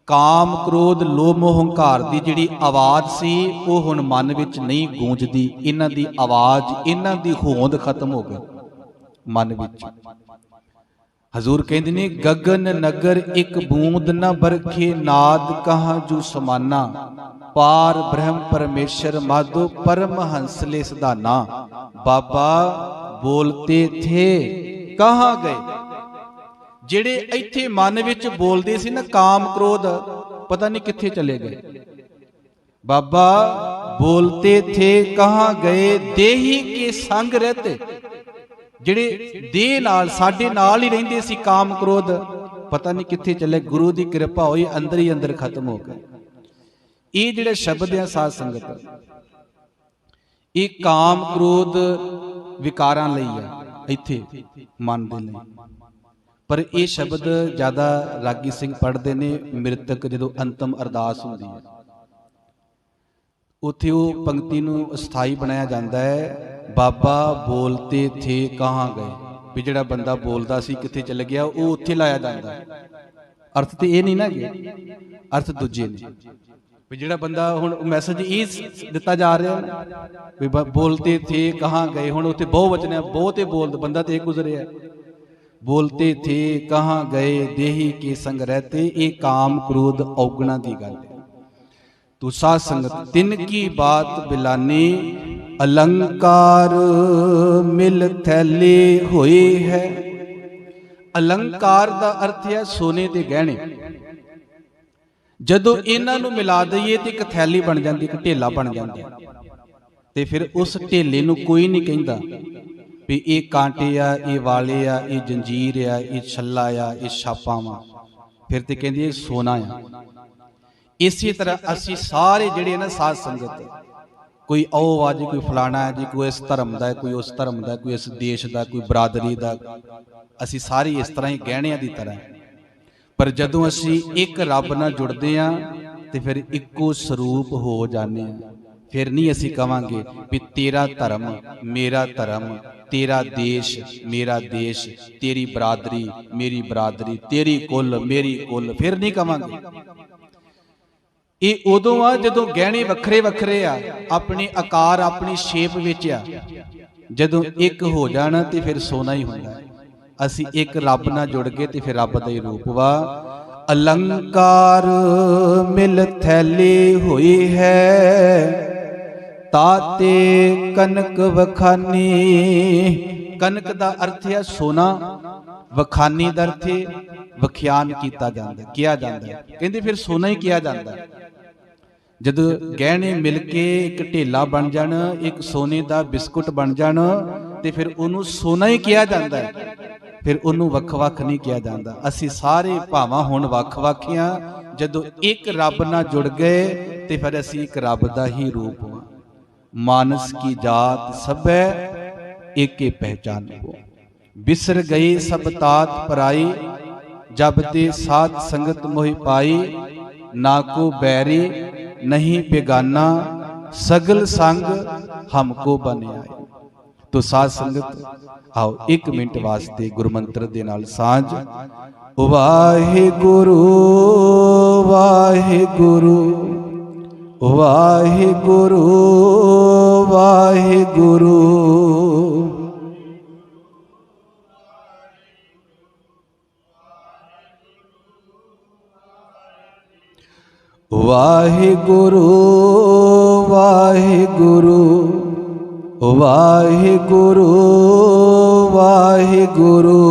ਕਾਮ ਕ੍ਰੋਧ ਲੋਭ ਮੋਹ ਹੰਕਾਰ ਦੀ ਜਿਹੜੀ ਆਵਾਜ਼ ਸੀ, ਉਹ ਹੁਣ ਮਨ ਵਿੱਚ ਨਹੀਂ ਗੂੰਜਦੀ। ਇਹਨਾਂ ਦੀ ਆਵਾਜ਼, ਇਹਨਾਂ ਦੀ ਹੋਂਦ ਖਤਮ ਹੋ ਗਈ ਮਨ ਵਿੱਚ। ਹਜ਼ੂਰ ਕਹਿੰਦੇ ਨੇ ਗਗਨ ਨਗਰ ਇੱਕ ਬੂੰਦ ਨਾ ਬਰਖੇ, ਨਾਦ ਕਹਾਂ ਜੋ ਸਮਾਨਾ, ਪਾਰ ਬ੍ਰਹਮ ਪਰਮੇਸ਼ਰ ਮਾਧੋ ਪਰਮ ਹੰਸਲੇ ਸਦਾਨਾ। ਬਾਬਾ ਬੋਲਤੇ ਥੇ ਕਹਾਂ ਗਏ। ਜਿਹੜੇ ਇੱਥੇ ਮਨ ਵਿੱਚ ਬੋਲਦੇ ਸੀ ਨਾ ਕਾਮ ਕ੍ਰੋਧ, ਪਤਾ ਨਹੀਂ ਕਿੱਥੇ ਚਲੇ ਗਏ। ਬਾਬਾ ਬੋਲਤੇ ਥੇ ਕਹਾਂ ਗਏ, ਦੇਹੀ ਕੇ ਸੰਗ ਰਹਤੇ। ਜਿਹੜੇ ਦੇਹ ਨਾਲ, ਸਾਡੇ ਨਾਲ ਹੀ ਰਹਿੰਦੇ ਸੀ ਕਾਮ ਕ੍ਰੋਧ, ਪਤਾ ਨਹੀਂ ਕਿੱਥੇ ਚਲੇ। ਗੁਰੂ ਦੀ ਕਿਰਪਾ ਹੋਈ, ਅੰਦਰ ਹੀ ਅੰਦਰ ਖਤਮ ਹੋ ਗਏ। ਇਹ ਜਿਹੜੇ ਸ਼ਬਦ ਆ ਸਾਧ ਸੰਗਤ, ਇਹ ਕਾਮ ਕ੍ਰੋਧ ਵਿਕਾਰਾਂ ਲਈ ਆ, ਇੱਥੇ ਮਨ ਦੇ ਲਈ। ਪਰ ਇਹ ਸ਼ਬਦ ਜ਼ਿਆਦਾ ਰਾਗੀ ਸਿੰਘ ਪੜ੍ਹਦੇ ਨੇ ਮ੍ਰਿਤਕ ਜਦੋਂ ਅੰਤਮ ਅਰਦਾਸ ਹੁੰਦੀ ਹੈ, ਉੱਥੇ ਉਹ ਪੰਕਤੀ ਨੂੰ ਅਸਥਾਈ ਬਣਾਇਆ ਜਾਂਦਾ ਹੈ, ਬਾਬਾ ਬੋਲਤੇ ਥੇ ਕਹਾਂ ਗਏ। ਵੀ ਜਿਹੜਾ ਬੰਦਾ ਬੋਲਦਾ ਸੀ ਕਿੱਥੇ ਚਲ ਗਿਆ, ਉਹ ਉੱਥੇ ਲਾਇਆ ਜਾਂਦਾ। ਅਰਥ ਤੇ ਇਹ ਨਹੀਂ ਨਾ ਕਿ ਅਰਥ ਦੂਜੇ ਨੇ। ਵੀ ਜਿਹੜਾ ਬੰਦਾ, ਹੁਣ ਮੈਸੇਜ ਇਹ ਦਿੱਤਾ ਜਾ ਰਿਹਾ ਨਾ ਵੀ ਬੋਲਤੇ ਥੇ ਕਹਾਂ ਗਏ, ਹੁਣ ਉੱਥੇ ਬਹੁ ਵਚਨ ਹੈ, ਬਹੁਤੇ ਬੋਲਦ, ਬੰਦਾ ਤੇ ਇਹ ਗੁਜ਼ਰਿਆ। ਬੋਲਤੇ ਥੇ ਕਹਾਂ ਗਏ, ਦੇਹੀ ਕੇ ਸੰਗ ਰਹਤੇ। ਇਹ ਕਾਮ ਕ੍ਰੋਧ ਔਗਣਾ ਦੀ ਗੱਲ ਹੈ। तू साध संगत तिन की बात बिलानी, अलंकार मिल थैली होई है। अलंकार का अर्थ है सोने के गहने। जदों इन्हां नूं मिला दईए तो एक थैली बन जाती, एक ढेला बन जाता, तो फिर उस ढेले नूं कोई नहीं कहता भी ये कांटे आ, ये वाले आ, ये जंजीर आ, ये छल्ला आ, ये छापा वा, फिर तो कहते सोना आ। इसी तरह असी सारे जिहड़े ना साध संगत, कोई आओ आ जी, कोई फलाना है जी, कोई इस धर्म का, कोई उस धर्म का, कोई इस देश का, कोई बरादरी का, असी सारे इस तरह ही गहणियां की तरह। पर जदों असी एक रब नाल जुड़ते हैं तो फिर इक्को स्वरूप हो जाने। फिर नहीं असी कहांगे भी तेरा धर्म मेरा धर्म, तेरा देश मेरा देश, तेरी बरादरी मेरी बरादरी, तेरी कुल मेरी कुल, फिर नहीं कहांगे। ये उदों आ जदों गहने वखरे वखरे आ, अपने आकार अपनी शेप विच आ, जदों एक हो जाना तो फिर सोना ही होंदा है। असी एक रब नाल जुड़ गए तो फिर रब दा ही रूप वा। अलंकार मिल थैली हुई है, ताते कनक वखानी। कनक दा अर्थ है सोना, वखानी दा अर्थ है वख्यान किया जाता, किया जाता है। कहते फिर सोना ही किया जाता है। जद गहने मिल के एक ढेला बन जान, एक सोने का बिस्कुट बन जान, तो फिर उन्होंने सोना ही किया जाता है, फिर उन्होंने वख-वख नहीं किया जाता। असी सारे भावां हुण वख-वख हां, जदों एक रब नाल जुड़ गए तो फिर असी एक रब का ही रूप हां। मानस की जात सभै एके पहचान को, बिसर गई सब तात पराई, जब ते साध संगत मोहि पाई। ना को बैरी नहीं बेगाना, सगल संग हमको बन आए। तो साध संगत आओ एक मिनट वास्ते गुरु मंत्र दे नाल सांझ। वाहिगुरु वाहिगुरु वाहिगुरु वाहिगुरु। वाहिगुरु वाहिगुरु वाहिगुरु वाहिगुरु।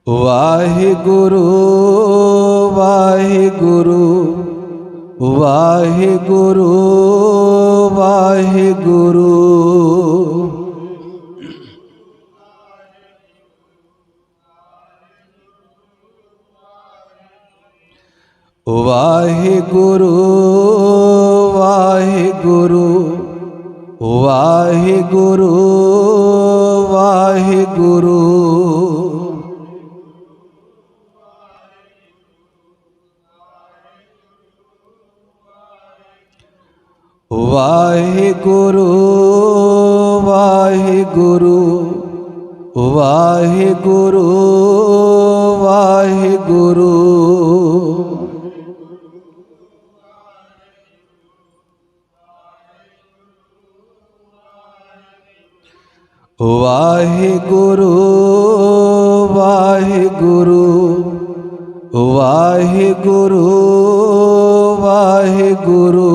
वाहिगुरु वाहिगुरु वाहिगुरु वाहिगुरु। वाहिगुरु वाहिगुरु वाहिगुरु वाहिगुरु। वाहिगुरु वाहिगुरु वाहिगुरु वाहिगुरु। वाहिगुरु वाहिगुरु वाहिगुरु वाहिगुरु।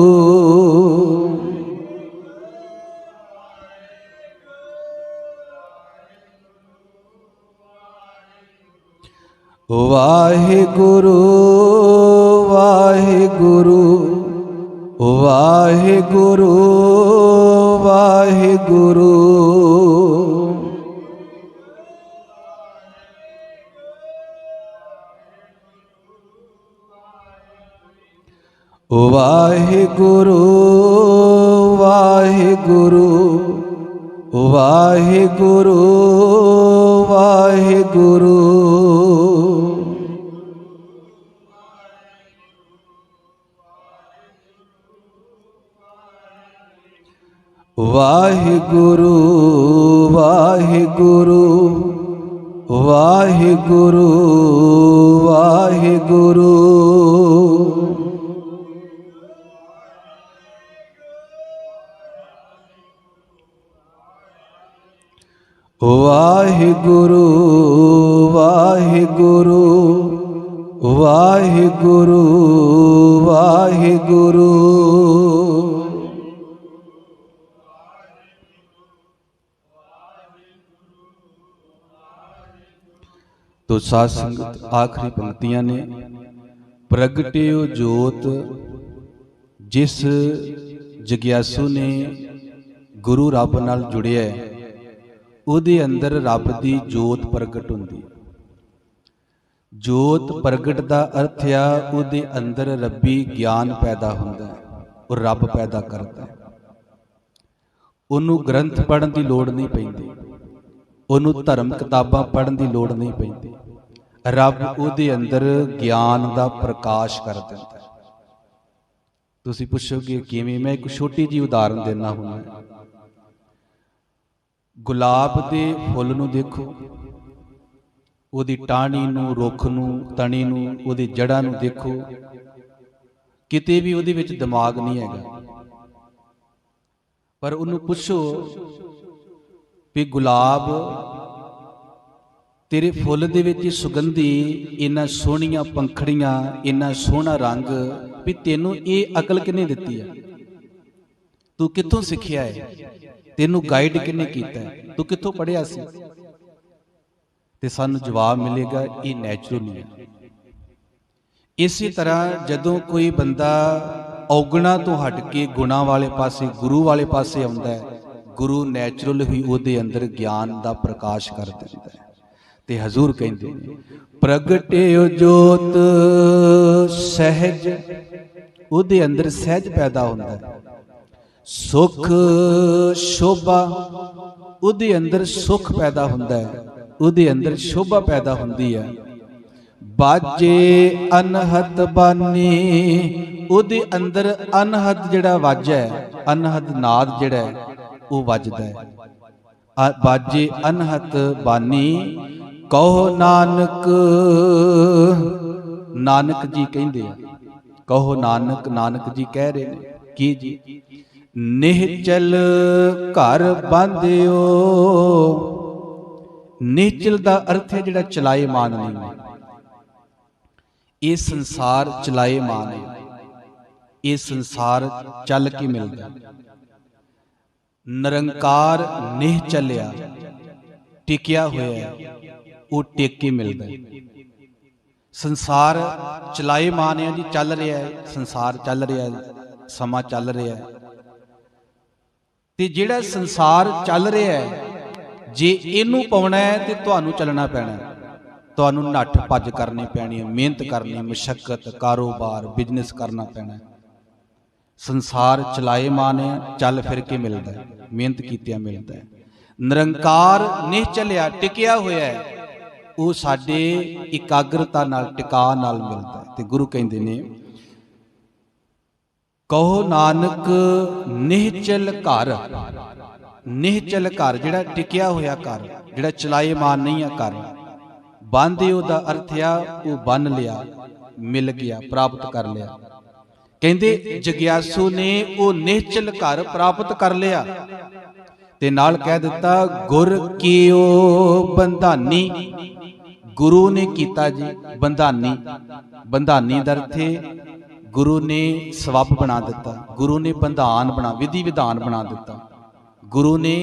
वाहिगुरु वाहिगुरु वाहिगुरु वाहिगुरु। वाहिगुरु वाहिगुरु वाहिगुरु वाहिगुरु। वाहिगुरु वाहिगुरु वाहिगुरु वाहिगुरु। ਵਾਹਿਗੁਰੂ ਵਾਹਿਗੁਰੂ ਵਾਹਿਗੁਰੂ ਵਾਹਿਗੁਰੂ। तो साध संगत आखिरी पंक्तियां ने, प्रगटियो जोत जिस जग्यासु ने गुरु रब नाल जुड़िया ਉਹਦੇ ਅੰਦਰ ਰੱਬ ਦੀ ਜੋਤ ਪ੍ਰਗਟ ਹੁੰਦੀ। ਜੋਤ ਪ੍ਰਗਟ ਦਾ ਅਰਥ ਆ ਉਹਦੇ ਅੰਦਰ ਰੱਬੀ ਗਿਆਨ ਪੈਦਾ ਹੁੰਦਾ, ਉਹ ਰੱਬ ਪੈਦਾ ਕਰਦਾ। ਉਹਨੂੰ ਗ੍ਰੰਥ ਪੜ੍ਹਨ ਦੀ ਲੋੜ ਨਹੀਂ ਪੈਂਦੀ, ਉਹਨੂੰ ਧਰਮ ਕਿਤਾਬਾਂ ਪੜ੍ਹਨ ਦੀ ਲੋੜ ਨਹੀਂ ਪੈਂਦੀ। ਰੱਬ ਉਹਦੇ ਅੰਦਰ ਗਿਆਨ ਦਾ ਪ੍ਰਕਾਸ਼ ਕਰ ਦਿੰਦਾ। ਤੁਸੀਂ ਪੁੱਛੋਗੇ ਕਿਵੇਂ? ਮੈਂ ਇੱਕ ਛੋਟੀ ਜਿਹੀ ਉਦਾਹਰਨ ਦੇਣਾ ਹੁੰਦਾ। ਗੁਲਾਬ ਦੇ ਫੁੱਲ ਨੂੰ ਦੇਖੋ, ਉਹਦੀ ਟਾਹਣੀ ਨੂੰ, ਰੁੱਖ ਨੂੰ, ਤਣੀ ਨੂੰ, ਉਹਦੀ ਜੜ੍ਹਾਂ ਨੂੰ ਦੇਖੋ, ਕਿਤੇ ਵੀ ਉਹਦੇ ਵਿੱਚ ਦਿਮਾਗ ਨਹੀਂ ਹੈਗਾ। ਪਰ ਉਹਨੂੰ ਪੁੱਛੋ ਵੀ ਗੁਲਾਬ ਤੇਰੇ ਫੁੱਲ ਦੇ ਵਿੱਚ ਸੁਗੰਧੀ, ਇੰਨਾ ਸੋਹਣੀਆਂ ਪੰਖੜੀਆਂ, ਇੰਨਾ ਸੋਹਣਾ ਰੰਗ, ਵੀ ਤੈਨੂੰ ਇਹ ਅਕਲ ਕਿਹਨੇ ਦਿੱਤੀ ਆ? ਤੂੰ ਕਿੱਥੋਂ ਸਿੱਖਿਆ ਹੈ? ਤੈਨੂੰ ਗਾਈਡ ਕਿਹਨੇ ਕੀਤਾ? ਤੂੰ ਕਿੱਥੋਂ ਪੜ੍ਹਿਆ ਸੀ? ਤੇ ਸਾਨੂੰ ਜਵਾਬ ਮਿਲੇਗਾ ਇਹ ਨੈਚੁਰਲ ਹੈ। ਇਸੇ ਤਰ੍ਹਾਂ ਜਦੋਂ ਕੋਈ ਬੰਦਾ ਔਗਣਾ ਤੋਂ ਹਟ ਕੇ ਗੁਣਾ ਵਾਲੇ ਪਾਸੇ, ਗੁਰੂ ਵਾਲੇ ਪਾਸੇ ਆਉਂਦਾ ਹੈ, ਗੁਰੂ ਨੈਚੁਰਲ ਹੀ ਉਹਦੇ ਅੰਦਰ ਗਿਆਨ ਦਾ ਪ੍ਰਕਾਸ਼ ਕਰ ਦਿੰਦਾ ਹੈ। ਤੇ ਹਜ਼ੂਰ ਕਹਿੰਦੇ ਨੇ, ਪ੍ਰਗਟਿਓ ਜੋਤ ਸਹਿਜ, ਉਹਦੇ ਅੰਦਰ ਸਹਿਜ ਪੈਦਾ ਹੁੰਦਾ ਹੈ। ਸੁਖ ਸ਼ੋਭਾ, ਉਹਦੇ ਅੰਦਰ ਸੁਖ ਪੈਦਾ ਹੁੰਦਾ ਹੈ, ਉਹਦੇ ਅੰਦਰ ਸ਼ੋਭਾ ਪੈਦਾ ਹੁੰਦੀ ਹੈ। ਬਾਜੇ ਅਨਹਦ ਬਾਨੀ, ਉਹਦੇ ਅੰਦਰ ਅਨਹਦ ਜਿਹੜਾ ਵਾਜਾ ਹੈ, ਅਨਹਦ ਨਾਦ ਜਿਹੜਾ ਹੈ ਉਹ ਵੱਜਦਾ ਹੈ। ਬਾਜੇ ਅਨਹਦ ਬਾਨੀ ਕਹੋ ਨਾਨਕ, ਨਾਨਕ ਜੀ ਕਹਿੰਦੇ ਆ, ਕਹੋ ਨਾਨਕ, ਨਾਨਕ ਜੀ ਕਹਿ ਰਹੇ ਨੇ ਕੀ ਜੀ? ਨਿਹਚਲ ਘਰ ਬਾਂਧਿਓ। ਨਿਹਚਲ ਦਾ ਅਰਥ ਹੈ ਜਿਹੜਾ ਚਲਾਏਮਾਨ ਨਹੀਂ। ਇਹ ਸੰਸਾਰ ਚਲਾਏਮਾਨ ਹੈ, ਇਹ ਸੰਸਾਰ ਚੱਲ ਕੇ ਮਿਲਦਾ। ਨਿਰੰਕਾਰ ਨਿਹਚਲਿਆ, ਟਿਕਿਆ ਹੋਇਆ, ਉਹ ਟਿਕ ਕੇ ਮਿਲਦਾ। ਸੰਸਾਰ ਚਲਾਏਮਾਨ ਹੈ ਜੀ, ਚੱਲ ਰਿਹਾ ਹੈ, ਸੰਸਾਰ ਚੱਲ ਰਿਹਾ ਹੈ, ਸਮਾਂ ਚੱਲ ਰਿਹਾ ਹੈ। ਤੇ ਜਿਹੜਾ ਸੰਸਾਰ ਚੱਲ ਰਿਹਾ ਹੈ, ਜੇ ਇਹਨੂੰ ਪਾਉਣਾ ਹੈ ਤੇ ਤੁਹਾਨੂੰ ਚੱਲਣਾ ਪੈਣਾ, ਤੁਹਾਨੂੰ ਨੱਠ ਭੱਜ ਕਰਨੀ ਪੈਣੀ ਹੈ, ਮਿਹਨਤ ਕਰਨੀ, ਮਸ਼ੱਕਤ, ਕਾਰੋਬਾਰ, ਬਿਜ਼ਨਸ ਕਰਨਾ ਪੈਣਾ। ਸੰਸਾਰ ਚਲਾਏਮਾਨ ਹੈ, ਚੱਲ ਫਿਰ ਕੇ ਮਿਲਦਾ, ਮਿਹਨਤ ਕੀਤਿਆਂ ਮਿਲਦਾ। ਨਿਰੰਕਾਰ ਨਿਹਚਲਿਆ, ਟਿਕਿਆ ਹੋਇਆ ਹੈ, ਉਹ ਸਾਡੇ ਇਕਾਗਰਤਾ ਨਾਲ, ਟਿਕਾ ਨਾਲ ਮਿਲਦਾ। ਤੇ ਗੁਰੂ ਕਹਿੰਦੇ ਨੇ, ਕਹੋ ਨਾਨਕ ਨਿਹਚਲ ਘਰ। ਨਿਹਚਲ ਘਰ ਜਿਹੜਾ ਟਿਕਿਆ ਹੋਇਆ ਘਰ, ਜਿਹੜਾ ਚਲਾਏਮਾਨ ਨਹੀਂ ਆ ਘਰ। ਬਾਂਧਿਓ ਦਾ ਅਰਥ ਆ ਉਹ ਬੰਨ ਲਿਆ, ਮਿਲ ਗਿਆ, ਪ੍ਰਾਪਤ ਕਰ ਲਿਆ। ਕਹਿੰਦੇ ਜਗਿਆਸੂ ਨੇ ਉਹ ਨਿਹਚਲ ਘਰ ਪ੍ਰਾਪਤ ਕਰ ਲਿਆ। ਤੇ ਨਾਲ ਕਹਿ ਦਿੱਤਾ ਗੁਰ ਕੀਓ ਬੰਧਾਨੀ, ਗੁਰੂ ਨੇ ਕੀਤਾ ਜੀ ਬੰਧਾਨੀ। ਬੰਧਾਨੀ ਦਾ ਅਰਥ ਗੁਰੂ ਨੇ ਸਬੱਬ ਬਣਾ ਦਿੱਤਾ, ਗੁਰੂ ਨੇ ਬੰਧਾਨ ਬਣਾ, ਵਿਧੀ ਵਿਧਾਨ ਬਣਾ ਦਿੱਤਾ, ਗੁਰੂ ਨੇ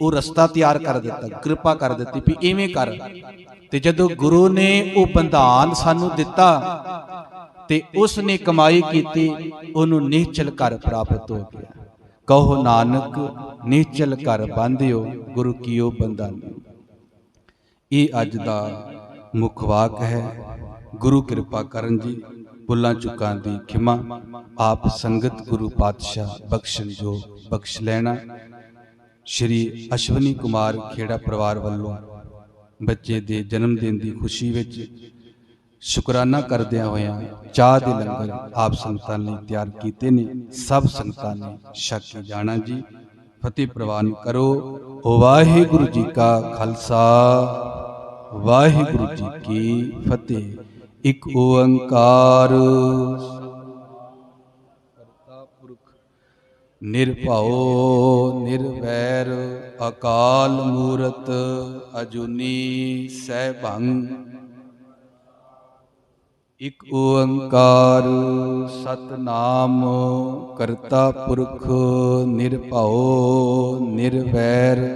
ਉਹ ਰਸਤਾ ਤਿਆਰ ਕਰ ਦਿੱਤਾ, ਕਿਰਪਾ ਕਰ ਦਿੱਤੀ ਵੀ ਇਵੇਂ ਕਰ। ਤੇ ਜਦੋਂ ਗੁਰੂ ਨੇ ਉਹ ਬੰਧਾਨ ਸਾਨੂੰ ਦਿੱਤਾ ਤੇ ਉਸ ਨੇ ਕਮਾਈ ਕੀਤੀ, ਉਹਨੂੰ ਨਿਹਚਲ ਘਰ ਪ੍ਰਾਪਤ ਹੋ ਗਿਆ। ਕਹੋ ਨਾਨਕ ਨਿਹਚਲ ਘਰ ਬਾਂਧਿਓ, ਗੁਰੂ ਕੀਓ ਬੰਧਾਨੀ। ਇਹ ਅੱਜ ਦਾ ਮੁੱਖ ਵਾਕ ਹੈ। ਗੁਰੂ ਕਿਰਪਾ ਕਰਨ ਜੀ, ਭੁੱਲਾਂ ਚੁੱਕਾਂ ਦੀ ਖਿਮਾ ਆਪ ਸੰਗਤ ਗੁਰੂ ਪਾਤਸ਼ਾਹ ਬਖਸ਼ਣ ਜੋ ਬਖਸ਼ ਲੈਣਾ। ਸ਼੍ਰੀ ਅਸ਼ਵਨੀ ਕੁਮਾਰ ਖੇੜਾ ਪਰਿਵਾਰ ਵੱਲੋਂ ਬੱਚੇ ਦੇ ਜਨਮ ਦਿਨ ਦੀ ਖੁਸ਼ੀ ਵਿੱਚ ਸ਼ੁਕਰਾਨਾ ਕਰਦਿਆਂ ਹੋਇਆਂ ਚਾਹ ਦੇ ਲੰਗਰ ਆਪ ਸੰਗਤਾਂ ਲਈ ਤਿਆਰ ਕੀਤੇ ਨੇ। ਸਭ ਸੰਗਤਾਂ ਨੇ ਛਕ ਕੇ ਜਾਣਾ ਜੀ। ਫਤਿਹ ਪ੍ਰਵਾਨ ਕਰੋ। ਵਾਹਿਗੁਰੂ ਜੀ ਕਾ ਖਾਲਸਾ, ਵਾਹਿਗੁਰੂ ਜੀ ਕੀ ਫਤਿਹ। ਇੱਕ ਓੰਕਾਰ। ਕਰਤਾ ਪੁਰਖ ਨਿਰਭਉ ਨਿਰਵੈਰ ਅਕਾਲ ਮੂਰਤ ਅਜੂਨੀ ਸੈਭੰ। ਇਕ ਓੰਕਾਰ ਸਤਨਾਮ ਕਰਤਾ ਪੁਰਖ ਨਿਰਭਉ ਨਿਰਵੈਰ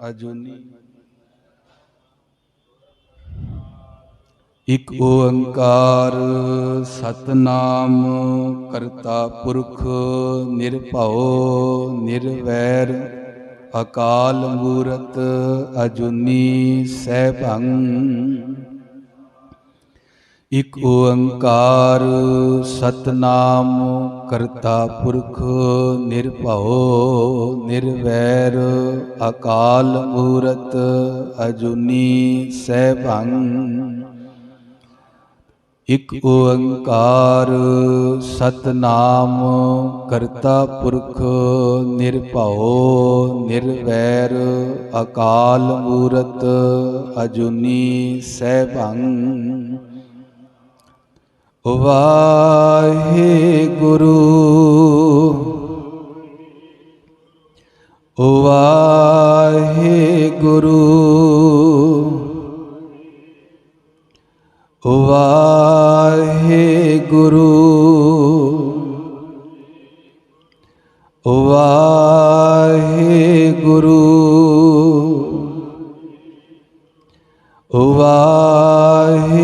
ਅਜੂਨੀ। ਇਕ ਓੰਕਾਰ ਸਤਨਾਮ ਕਰਤਾ ਪੁਰਖ ਨਿਰਭਉ ਨਿਰਵੈਰ ਅਕਾਲ ਮੂਰਤ ਅਜੂਨੀ ਸੈਭੰ। ਇਕ ਓੰਕਾਰ ਸਤਨਾਮ ਕਰਤਾ ਪੁਰਖ ਨਿਰਭਉ ਨਿਰਵੈਰ ਅਕਾਲ ਮੂਰਤ ਅਜੂਨੀ ਸੈਭੰ। ਇਕ ਓੰਕਾਰ ਸਤਨਾਮ ਕਰਤਾ ਪੁਰਖ ਨਿਰਭਉ ਨਿਰਵੈਰ ਅਕਾਲ ਮੂਰਤ ਅਜੂਨੀ ਸੈਭੰ। ਵਾਹਿਗੁਰੂ ਵਾਹਿਗੁਰੂ ਵਾਹਿਗੁਰੂ ਵਾਹਿਗੁਰੂ ਵਾਹਿਗੁਰੂ